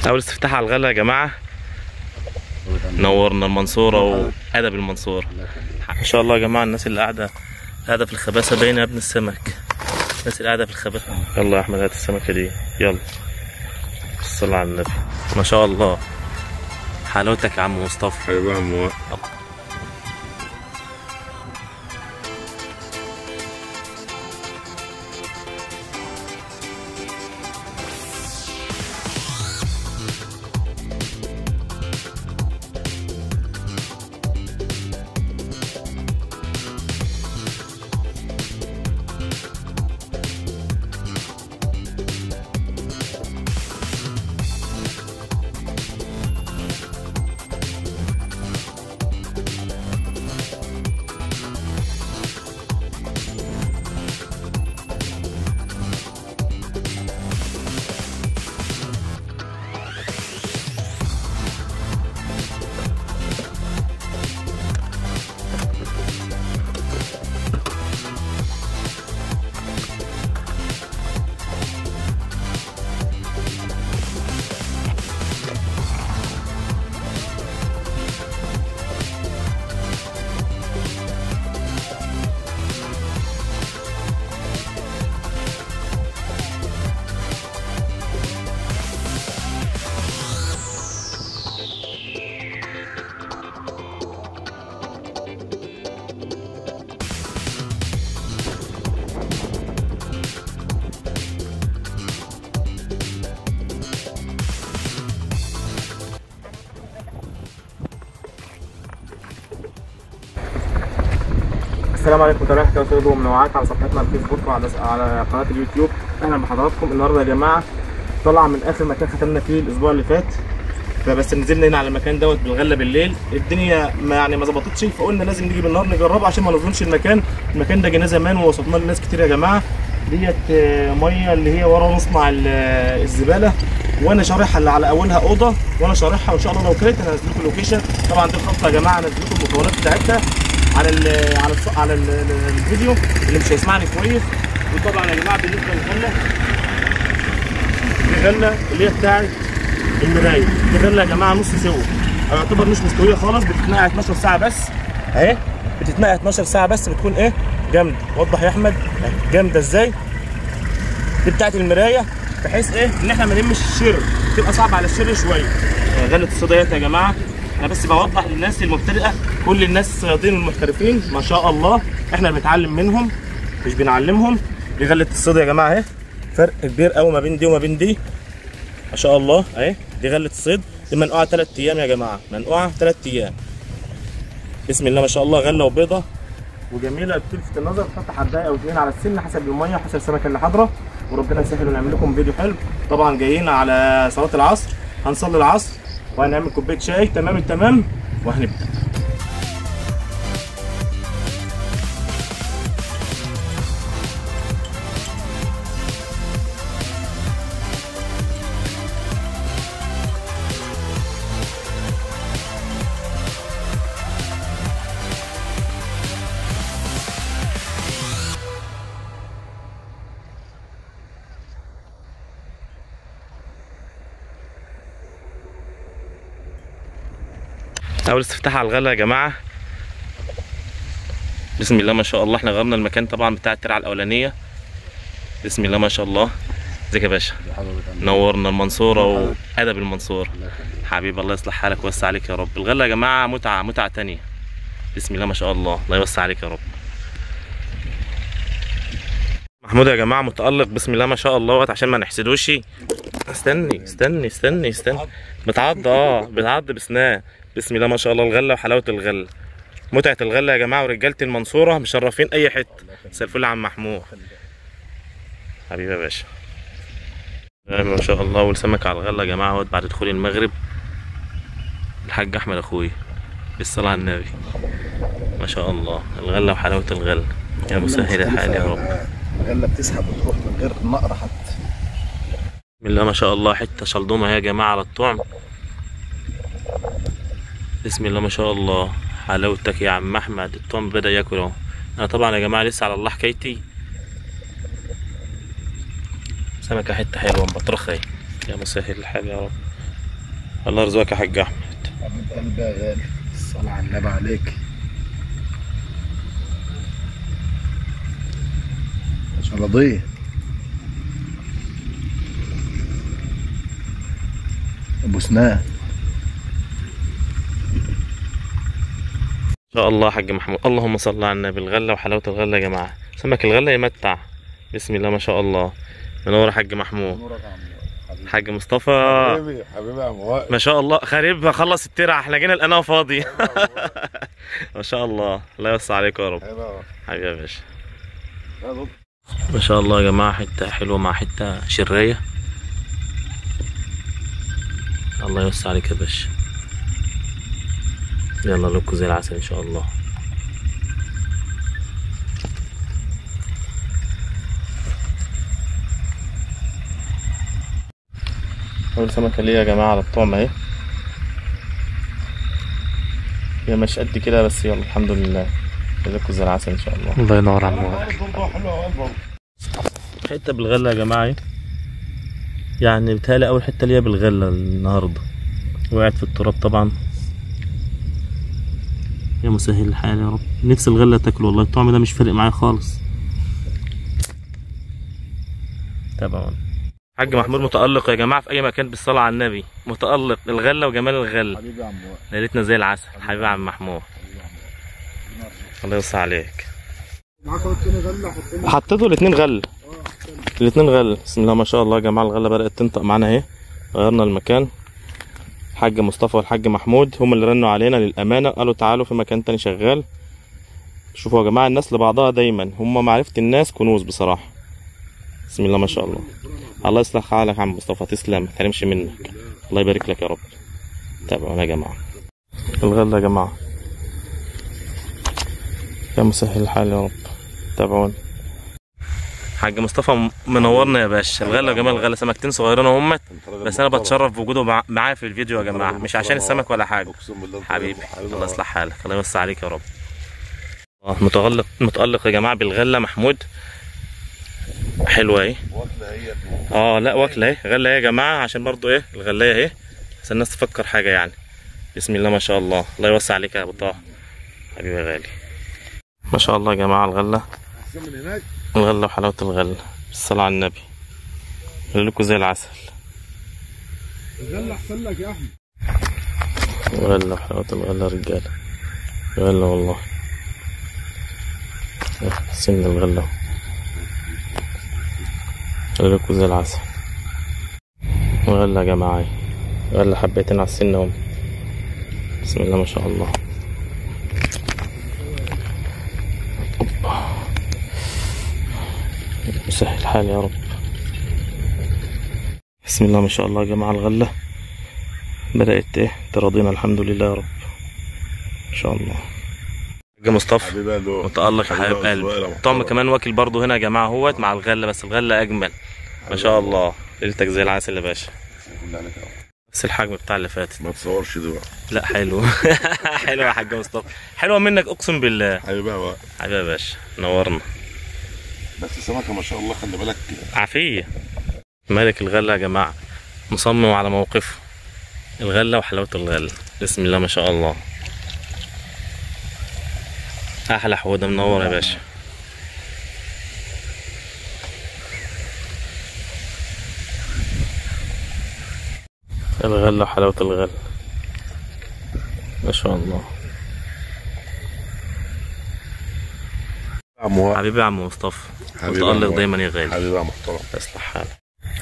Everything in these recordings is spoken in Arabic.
اول استفتاح على الغلا يا جماعه. نورنا المنصوره وادب المنصوره ان شاء الله يا جماعه. الناس اللي قاعده في الخباثه باينه يا ابن السمك. الناس اللي قاعده في الخباثه. يلا يا احمد هات السمكه دي يلا. الصلاة على النبي ما شاء الله. حلاوتك يا عم مصطفى. حبيبي يا عم. السلام عليكم ورحمة الله وبركاته. ومنوعات على صفحتنا على الفيسبوك وعلى قناة اليوتيوب. اهلا بحضراتكم. النهارده يا جماعة طلع من اخر مكان ختمنا فيه الاسبوع اللي فات، فبس نزلنا هنا على المكان دوت بالغله بالليل. الدنيا ما ظبطتش، فقلنا لازم نيجي بالنهار نجربه عشان ما نظلمش المكان. المكان ده جيناه زمان ووصفناه لناس كتير يا جماعة. ديت ميه اللي هي ورا مصنع الزبالة، وانا شارحها اللي على اولها اوضه، وانا شارحها وان شاء الله لو كانت انا هنزل لكم اللوكيشن. طبعا دي الخطه يا جماعه، هنزل لكم المكونات بتاعتها على الفيديو اللي مش هيسمعني كويس. وطبعا يا جماعه بالنسبه للغله، دي غله اللي هي بتاعت المرايه. دي غله يا جماعه نص سوا، او يعتبر مش مستويه خالص. بتتنقع 12 ساعه بس اهي، بتتنقع 12 ساعه بس، بتكون ايه جامده. وضح يا احمد جامده ازاي. دي بتاعت المرايه، بحيث ايه ان احنا ما نلمش الشر، تبقى صعبه على الشر شويه. غله الصيدليات يا جماعه انا بس بوضح للناس المبتدئه. كل الناس الصيادين المحترفين ما شاء الله احنا بنتعلم منهم مش بنعلمهم. دي غله الصيد يا جماعه اهي، فرق كبير قوي ما بين دي وما بين دي ما شاء الله اهي. دي غله الصيد، دي منقوعه 3 ايام يا جماعه، منقوعه 3 ايام. بسم الله ما شاء الله. غله وبيضه وجميله بتلفت النظر. تحط حبايه او 2 على السن حسب الميه وحسب السمكه اللي حاضره، وربنا يسهل ونعمل لكم فيديو حلو. طبعا جايين على صلاه العصر، هنصلي العصر وهنعمل كوبايه شاي تمام التمام وهنبدا. اول استفتاح على الغلا يا جماعه. بسم الله ما شاء الله. احنا غيرنا المكان طبعا بتاع الترعه الاولانيه. بسم الله ما شاء الله. ازيك يا باشا؟ نورنا المنصوره وادب المنصوره حبيبي. الله يصلح حالك ويوسع عليك يا رب. الغلا يا جماعه متعه تانية. بسم الله ما شاء الله. الله يوسع عليك يا رب. محمود يا جماعه متالق بسم الله ما شاء الله عشان ما نحسدوش. استني بتعض بتعض بسناه. بسم الله ما شاء الله. الغله وحلاوه الغله، متعه الغله يا جماعه. ورجاله المنصوره مشرفين اي حته. مساء الفل يا عم محمود حبيبي يا باشا. ما شاء الله. والسمك على الغله يا جماعه اهوت بعد دخول المغرب. الحاج احمد اخوي بالصلاه على النبي ما شاء الله. الغله وحلاوه الغله. يا مسهل الحال يا رب. الغله بتسحب وتروح من غير نقره حتى. بسم الله ما شاء الله. حته شلضومه يا جماعه على الطعم. بسم الله ما شاء الله. حلاوتك يا عم احمد. الطعم بدا ياكل اهو. انا طبعا يا جماعه لسه على الله حكايتي. سمكه حته حلوه مبطرخه اهي. يا مسهل الحال يا رب. الله يرزقك يا حاج احمد. حبيب قلبي يا غالي، الصلاة على النبي عليك. عشان رضيه ابو سنان. ان شاء الله يا حاج محمود. اللهم صل على النبي. الغله وحلاوه الغله يا جماعه، سمك الغله يمتع. بسم الله ما شاء الله. منور يا حاج محمود. حاج مصطفى حبيبي يا عم وائل، ما شاء الله. خريب خلص الترع، احنا جينا لقيناه فاضي. ما شاء الله. الله يوسع عليكم يا رب. حبيبي يا باشا. ما شاء الله يا جماعه، حته حلوه مع حته شريه. الله يوسع عليك يا باشا. يلا لكم زي العسل ان شاء الله. اول سمكه ليا يا جماعه على الطعم اهي. هي مش قد كده بس يلا الحمد لله. لكم زي العسل ان شاء الله. الله ينور على النور. حته بالغله يا جماعه اهي. يعني بتهيألي اول حته ليا بالغله النهارده. وقعت في التراب طبعا. يا مسهل الحال يا رب. نفس الغله تاكل والله. الطعم ده مش فارق معايا خالص. تابعوا. حاج محمود متألق يا جماعه في اي مكان بالصلاه على النبي. متألق الغله وجمال الغله. حبيبي يا عم وائل، ليلتنا زي العسل. حبيبي يا عم محمود. الله يوسع عليك. معاك اهو التاني غله. حطيته الاتنين غله. الاتنين غله. بسم الله ما شاء الله يا جماعه. الغله بدأت تنطق معانا اهي. غيرنا المكان. الحاج مصطفى والحاج محمود هم اللي رنوا علينا للامانه، قالوا تعالوا في مكان تاني شغال. شوفوا يا جماعه الناس لبعضها دايما، هم معرفه الناس كنوز بصراحه. بسم الله ما شاء الله. الله يصلح حالك يا عم مصطفى. تسلم، ما تحرمش منك. الله يبارك لك يا رب. تابعونا يا جماعه. الغله يا جماعه. يا مسهل الحال يا رب. تابعونا. حاج مصطفى منورنا يا باشا. الغله وجمال الغله. سمكتين صغيرين اهمت، بس انا بتشرف بوجوده معايا في الفيديو يا جماعه، مش عشان السمك ولا حاجه. حبيبي الله يصلح حالك. الله يوسع عليك يا رب. متألق يا جماعه بالغله محمود. حلوه اهي. لا واكله اهي. غله اهي يا جماعه، عشان برضو ايه الغلايه اهي، عشان الناس تفكر حاجه يعني. بسم الله ما شاء الله. الله يوسع عليك يا ابو طه. حبيبي يا غالي. ما شاء الله يا جماعه. الغله الغله وحلاوه الغله. بالصلاه على النبي. لكم زي العسل. الغله احسن لك يا احمد. غله وحلاوه الغله رجاله. غله والله. سن الغله. لكم زي العسل. غله يا جماعه. غله حبيتين على السن اهم. بسم الله ما شاء الله. مسهل الحال يا رب. بسم الله ما شاء الله يا جماعه. الغله بدأت تراضينا الحمد لله يا رب. ان شاء الله. حاج مصطفى متألق يا حبيب قلبي. الطعم كمان واكل برضو هنا يا جماعه اهوت مع الغله، بس الغله اجمل. ما شاء الله. ليلتك زي العسل يا باشا. بس الحجم بتاع اللي فاتت. ما تصورش دلوقتي. لا حلو. حلو يا حاج مصطفى. حلوه منك اقسم بالله. حبيبي بقى. حبيبي يا باشا. نورنا. بس السمكه ما شاء الله خلي بالك. عافيه. مالك الغله يا جماعه مصمم على موقفه. الغله وحلاوه الغله. بسم الله ما شاء الله. احلى حوده. منور يا باشا. الغله وحلاوه الغله. ما شاء الله. حبيبي يا عم مصطفى. متألق دايما يا غالي. حبيبي يا محترم. يصلح حالك.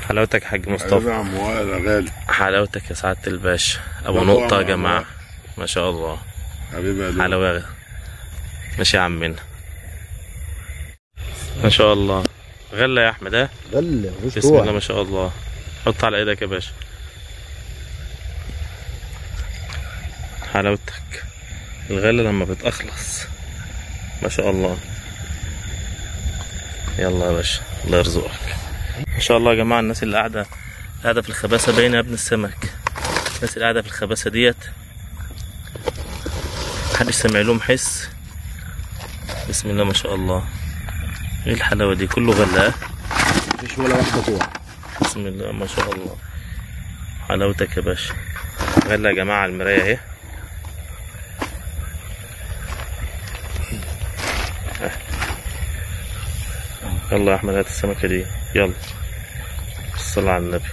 حلاوتك يا حاج مصطفى. حبيبي يا عم وائل يا غالي. حلاوتك يا سعاده الباشا. ابو نقطه يا جماعه. ما شاء الله. حبيبي يا حلاوه. ماشي يا عمنا. ما شاء الله. غله يا احمد. ها غله. بسم الله ما شاء الله. حط على ايدك يا باشا. حلاوتك. الغله لما بتخلص ما شاء الله. يلا يا باشا. الله يرزقك. ما شاء الله يا جماعه. الناس اللي قاعده في الخباثه باينه يا ابن السمك. الناس اللي قاعده في الخباثه ديت محدش سامع لهم حس. بسم الله ما شاء الله. ايه الحلاوه دي؟ كله غله. مفيش ولا واحده تقع. بسم الله ما شاء الله. حلاوتك يا باشا. غلة يا جماعة على المراية اهي. يلا يا احمد هات السمكة دي يلا. الصلاة على النبي.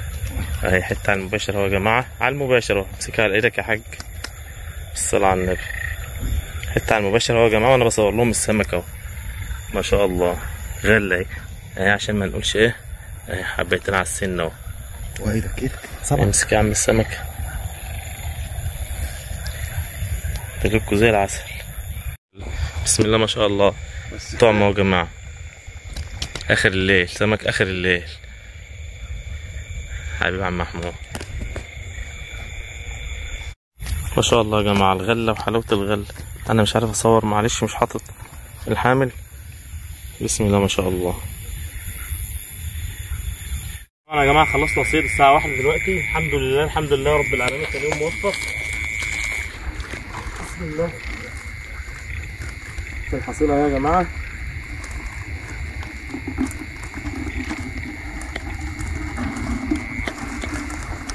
اهي حتة على المباشر اهو يا جماعة، على المباشر اهو. امسكها على ايدك يا حاج. الصلاة على النبي. حتة على المباشر اهو يا جماعة، وانا بصور لهم السمكة اهو. ما شاء الله. غلة اهي. اهي عشان ما نقولش ايه. اهي حبيتين على السن اهو. وايدك امسك يا عم السمكة. تجيبكوا زي العسل. بسم الله ما شاء الله. طعم اهو يا جماعة. اخر الليل، سمك اخر الليل. حبيب عم محمود. ما شاء الله يا جماعة الغلة وحلاوة الغلة. انا مش عارف اصور معلش، مش حاطط الحامل. بسم الله ما شاء الله. طبعا يا جماعة خلصنا صيد الساعة 1 دلوقتي. الحمد لله الحمد لله رب العالمين، كان يوم موفق. بسم الله. في الحصيلة يا جماعة.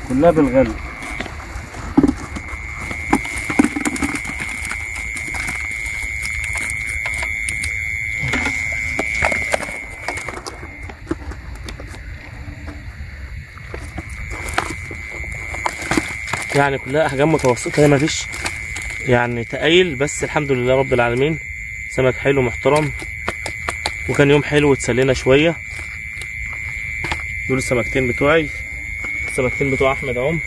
كلها بالغل. يعني كلها احجام متوسطه، هي مفيش يعني تقايل، بس الحمد لله رب العالمين. سمك حلو محترم، وكان يوم حلو واتسلينا شويه. دول السمكتين بتوعي، السمكتين بتوع احمد اهم.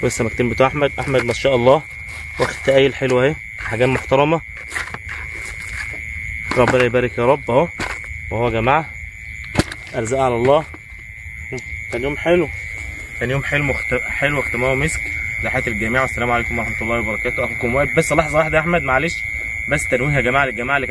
والسمكتين بتوع احمد ما شاء الله واخد تقايل حلوه اهي، احجام محترمه. ربنا يبارك يا رب اهو. وهو يا جماعه ارزاق على الله. كان يوم حلو، كان يوم حلو اختمامه مسك. تحياتي للجميع والسلام عليكم ورحمه الله وبركاته. اخوكم وائل. بس لحظه واحده يا احمد معلش، بس تنويه يا جماعه للجماعه اللي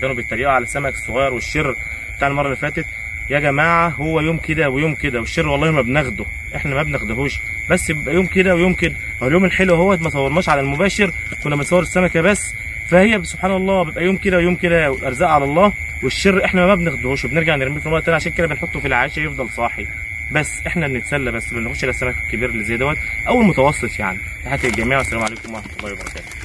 كانوا بيتريقوا على السمك الصغير والشر بتاع المره اللي فاتت. يا جماعه هو يوم كده ويوم كده، والشر والله ما بناخده، احنا ما بناخدهوش، بس يبقى يوم كده ويوم كده. هو اليوم الحلو اهوت ما صورناش على المباشر، كنا بنصور السمكه بس. فهي سبحان الله بيبقى يوم كده ويوم كده، ارزاق على الله. والشر احنا ما بناخدهوش وبنرجع نرميه في الميه تاني، عشان كده بنحطه في العاشه يفضل صاحي. بس احنا بنتسلى بس، ما بنخش على السمك الكبير اللي زي دوت او المتوسط يعني. تحياتي للجميع والسلام عليكم ورحمه الله وبركاته.